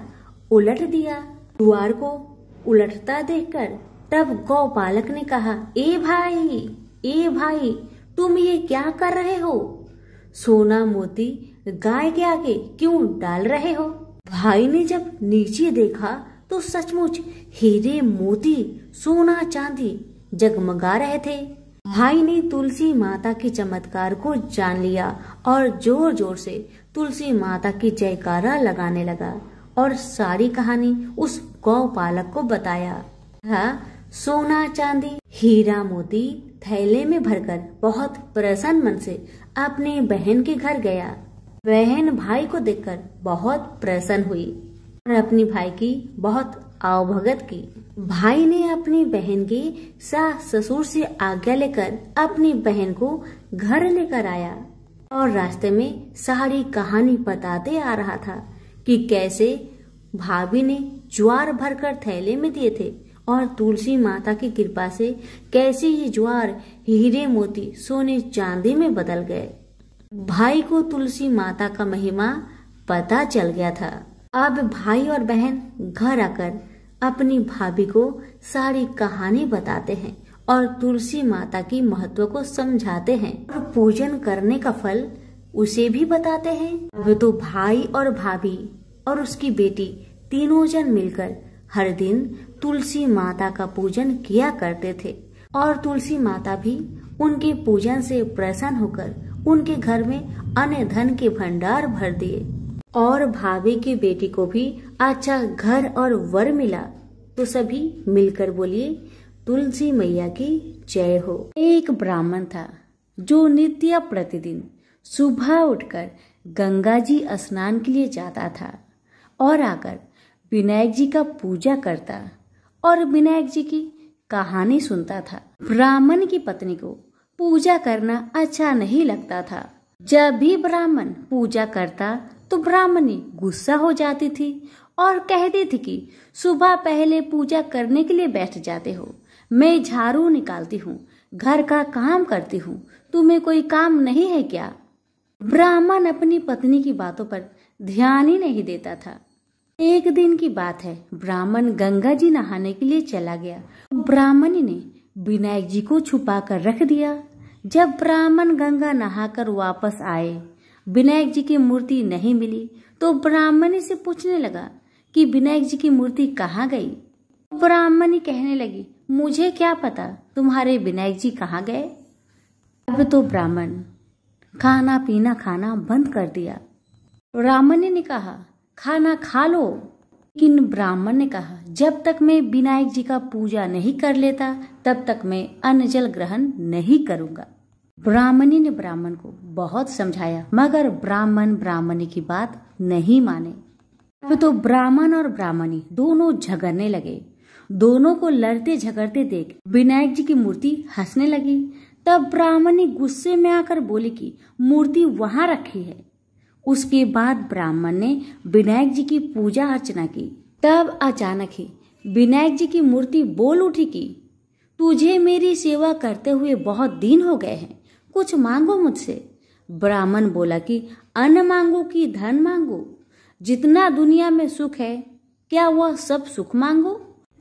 उलट दिया। जुआर को उलटता देखकर तब गौपालक ने कहा, ए भाई तुम ये क्या कर रहे हो, सोना मोती गाय के आगे क्यों डाल रहे हो। भाई ने जब नीचे देखा तो सचमुच हीरे मोती सोना चांदी जगमगा रहे थे। भाई ने तुलसी माता के चमत्कार को जान लिया और जोर जोर से तुलसी माता की जयकारा लगाने लगा और सारी कहानी उस गौपालक को बताया। सोना चांदी हीरा मोती थैले में भरकर बहुत प्रसन्न मन से अपने बहन के घर गया। बहन भाई को देखकर बहुत प्रसन्न हुई और अपनी भाई की बहुत आवभगत की। भाई ने अपनी बहन के सास ससुर से आज्ञा लेकर अपनी बहन को घर लेकर आया और रास्ते में सारी कहानी बताते आ रहा था कि कैसे भाभी ने ज्वार भरकर थैले में दिए थे और तुलसी माता की कृपा से कैसे ये ज्वार हीरे मोती सोने चांदी में बदल गए। भाई को तुलसी माता का महिमा पता चल गया था। अब भाई और बहन घर आकर अपनी भाभी को सारी कहानी बताते हैं और तुलसी माता की महत्व को समझाते हैं और पूजन करने का फल उसे भी बताते हैं। अब तो भाई और भाभी और उसकी बेटी तीनों जन मिलकर हर दिन तुलसी माता का पूजन किया करते थे और तुलसी माता भी उनके पूजन से प्रसन्न होकर उनके घर में अन्न धन के भंडार भर दिए और भाभी की बेटी को भी अच्छा घर और वर मिला। तो सभी मिलकर बोलिए तुलसी मैया की जय हो। एक ब्राह्मण था जो नित्य प्रतिदिन सुबह उठकर गंगा जी स्नान के लिए जाता था और आकर विनायक जी का पूजा करता और विनायक जी की कहानी सुनता था। ब्राह्मण की पत्नी को पूजा करना अच्छा नहीं लगता था। जब भी ब्राह्मण पूजा करता तो ब्राह्मणी गुस्सा हो जाती थी और कहती थी कि सुबह पहले पूजा करने के लिए बैठ जाते हो, मैं झाड़ू निकालती हूँ, घर का काम करती हूँ, तुम्हें कोई काम नहीं है क्या? ब्राह्मण अपनी पत्नी की बातों पर ध्यान ही नहीं देता था। एक दिन की बात है, ब्राह्मण गंगा जी नहाने के लिए चला गया। ब्राह्मणी ने विनायक जी को छुपा कर रख दिया। जब ब्राह्मण गंगा नहाकर वापस आए, विनायक जी की मूर्ति नहीं मिली तो ब्राह्मणी से पूछने लगा कि विनायक जी की मूर्ति कहाँ गई। ब्राह्मणी कहने लगी, मुझे क्या पता तुम्हारे विनायक जी कहाँ गए। अब तो ब्राह्मण खाना पीना खाना बंद कर दिया। ब्राह्मणी ने कहा, खाना खा लो, लेकिन ब्राह्मण ने कहा, जब तक मैं विनायक जी का पूजा नहीं कर लेता तब तक मैं अन्न जल ग्रहण नहीं करूंगा। ब्राह्मणी ने ब्राह्मण को बहुत समझाया मगर ब्राह्मण ब्राह्मणी की बात नहीं माने। अब तो ब्राह्मण और ब्राह्मणी दोनों झगड़ने लगे। दोनों को लड़ते झगड़ते देख विनायक जी की मूर्ति हंसने लगी। तब ब्राह्मणी गुस्से में आकर बोली कि मूर्ति वहां रखी है। उसके बाद ब्राह्मण ने विनायक जी की पूजा अर्चना की। तब अचानक ही विनायक जी की मूर्ति बोल उठी कि तुझे मेरी सेवा करते हुए बहुत दिन हो गए हैं, कुछ मांगो मुझसे। ब्राह्मण बोला कि अन्न मांगो कि धन मांगो, जितना दुनिया में सुख है क्या वह सब सुख मांगो।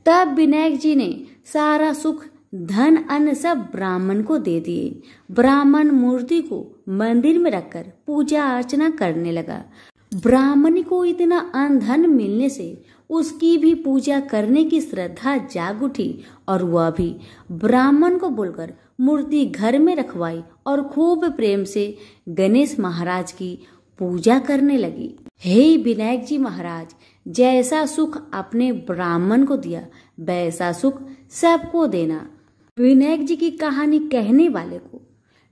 तब विनायक जी ने सारा सुख धन अन्न सब ब्राह्मण को दे दिए। ब्राह्मण मूर्ति को मंदिर में रखकर पूजा अर्चना करने लगा। ब्राह्मणी को इतना अन्न धन मिलने से उसकी भी पूजा करने की श्रद्धा जाग उठी और वह भी ब्राह्मण को बोलकर मूर्ति घर में रखवाई और खूब प्रेम से गणेश महाराज की पूजा करने लगी। हे विनायक जी महाराज, जैसा सुख आपने ब्राह्मण को दिया वैसा सुख सबको देना। विनायक जी की कहानी कहने वाले को,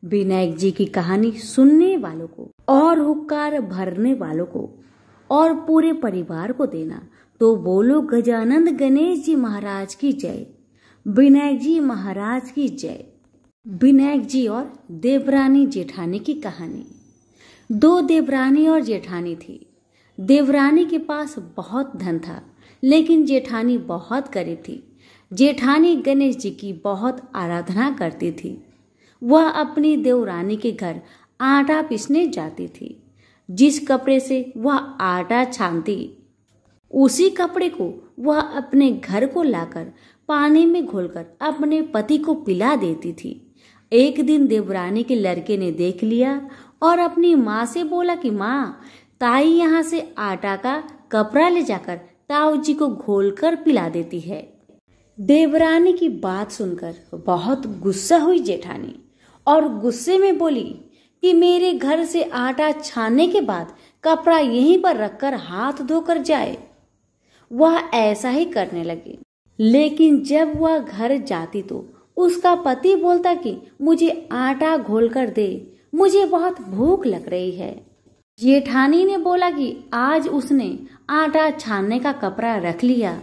विनायक जी की कहानी सुनने वालों को और हुक्कार भरने वालों को और पूरे परिवार को देना। तो बोलो गजानंद गणेश जी महाराज की जय, विनायक जी महाराज की जय। विनायक जी और देवरानी जेठानी की कहानी। दो देवरानी और जेठानी थी। देवरानी के पास बहुत धन था लेकिन जेठानी बहुत गरीब थी। जेठानी गणेश जी की बहुत आराधना करती थी। वह अपनी देवरानी के घर आटा पीसने जाती थी। जिस कपड़े से वह आटा छानती उसी कपड़े को वह अपने घर को लाकर पानी में घोलकर अपने पति को पिला देती थी। एक दिन देवरानी के लड़के ने देख लिया और अपनी माँ से बोला कि माँ, ताई यहाँ से आटा का कपड़ा ले जाकर ताऊ जी को घोलकर पिला देती है। देवरानी की बात सुनकर बहुत गुस्सा हुई जेठानी और गुस्से में बोली कि मेरे घर से आटा छानने के बाद कपड़ा यहीं पर रखकर हाथ धोकर जाए। वह ऐसा ही करने लगी। लेकिन जब वह घर जाती तो उसका पति बोलता कि मुझे आटा घोलकर दे, मुझे बहुत भूख लग रही है। जेठानी ने बोला कि आज उसने आटा छानने का कपड़ा रख लिया।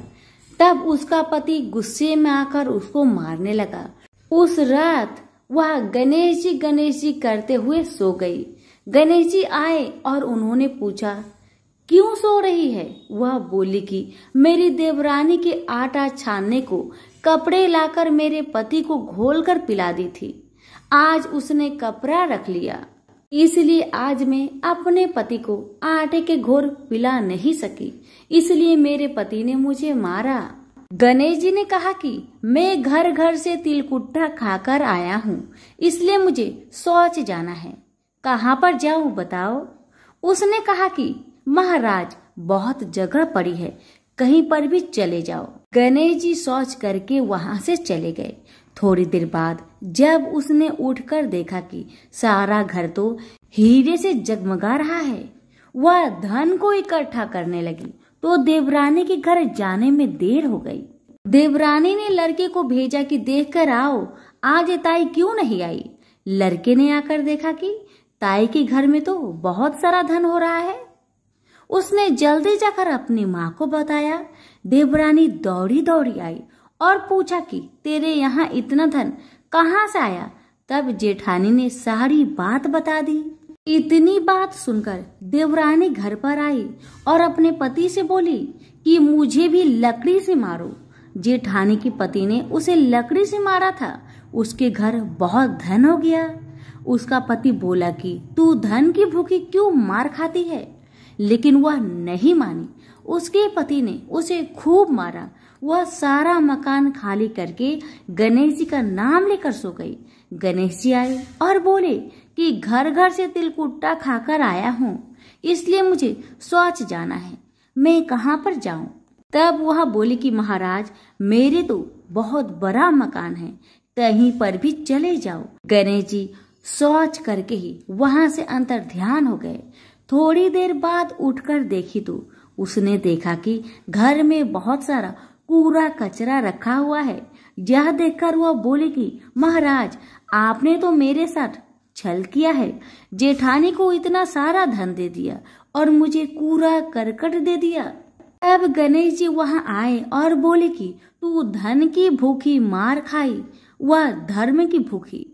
तब उसका पति गुस्से में आकर उसको मारने लगा। उस रात वह गणेश जी करते हुए सो गई। गणेश जी आए और उन्होंने पूछा, क्यों सो रही है? वह बोली कि मेरी देवरानी के आटा छानने को कपड़े लाकर मेरे पति को घोलकर पिला दी थी। आज उसने कपड़ा रख लिया, इसलिए आज मैं अपने पति को आटे के घोर पिला नहीं सकी, इसलिए मेरे पति ने मुझे मारा। गणेश जी ने कहा कि मैं घर घर से तिलकुट्टा खाकर आया हूँ, इसलिए मुझे शौच जाना है। कहाँ पर जाऊँ बताओ? उसने कहा कि महाराज बहुत जगह पड़ी है, कहीं पर भी चले जाओ। गणेश जी शौच करके वहां से चले गए। थोड़ी देर बाद जब उसने उठकर देखा कि सारा घर तो हीरे से जगमगा रहा है, वह धन को इकट्ठा करने लगी तो देवरानी के घर जाने में देर हो गई। देवरानी ने लड़के को भेजा कि देखकर आओ, आज ताई क्यों नहीं आई। लड़के ने आकर देखा कि ताई के घर में तो बहुत सारा धन हो रहा है। उसने जल्दी जाकर अपनी माँ को बताया। देवरानी दौड़ी दौड़ी आई और पूछा कि तेरे यहाँ इतना धन कहाँ से आया। तब जेठानी ने सारी बात बता दी। इतनी बात सुनकर देवरानी घर पर आई और अपने पति से बोली कि मुझे भी लकड़ी से मारो। जेठानी के पति ने उसे लकड़ी से मारा था, उसके घर बहुत धन हो गया। उसका पति बोला कि तू धन की भूखी क्यों मार खाती है, लेकिन वह नहीं मानी। उसके पति ने उसे खूब मारा। वह सारा मकान खाली करके गणेश जी का नाम लेकर सो गई। गणेश जी आए और बोले कि घर घर से तिलकुट्टा खाकर आया हूँ, इसलिए मुझे शौच जाना है, मैं कहाँ पर जाऊँ। तब वह बोली कि महाराज मेरे तो बहुत बड़ा मकान है, कहीं पर भी चले जाओ। गणेश जी शौच करके ही वहां से अंतर ध्यान हो गए। थोड़ी देर बाद उठकर देखी तो उसने देखा कि घर में बहुत सारा कूड़ा कचरा रखा हुआ है। यह देखकर वह बोले कि महाराज आपने तो मेरे साथ छल किया है, जेठानी को इतना सारा धन दे दिया और मुझे कूड़ा करकट दे दिया। अब गणेश जी वहां आए और बोले कि तू धन की भूखी मार खाई, वह धर्म की भूखी।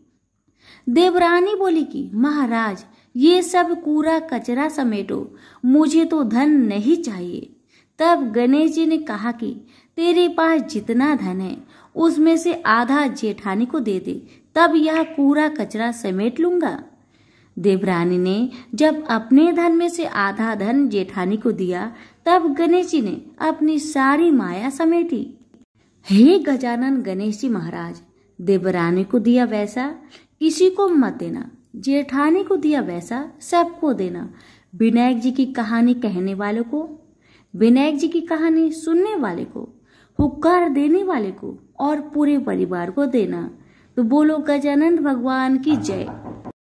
देवरानी बोली कि महाराज ये सब कूड़ा कचरा समेटो, मुझे तो धन नहीं चाहिए। तब गणेश जी ने कहा कि तेरे पास जितना धन है उसमें से आधा जेठानी को दे दे, तब यह कूड़ा कचरा समेट लूंगा। देवरानी ने जब अपने धन में से आधा धन जेठानी को दिया, तब गणेश जी ने अपनी सारी माया समेटी। हे गजानन गणेश जी महाराज, देवरानी को दिया वैसा किसी को मत देना, जेठानी को दिया वैसा सबको देना। विनायक जी की कहानी कहने वालों को, विनायक जी की कहानी सुनने वाले को, हुक्कार देने वाले को और पूरे परिवार को देना। तो बोलो गजानन भगवान की जय।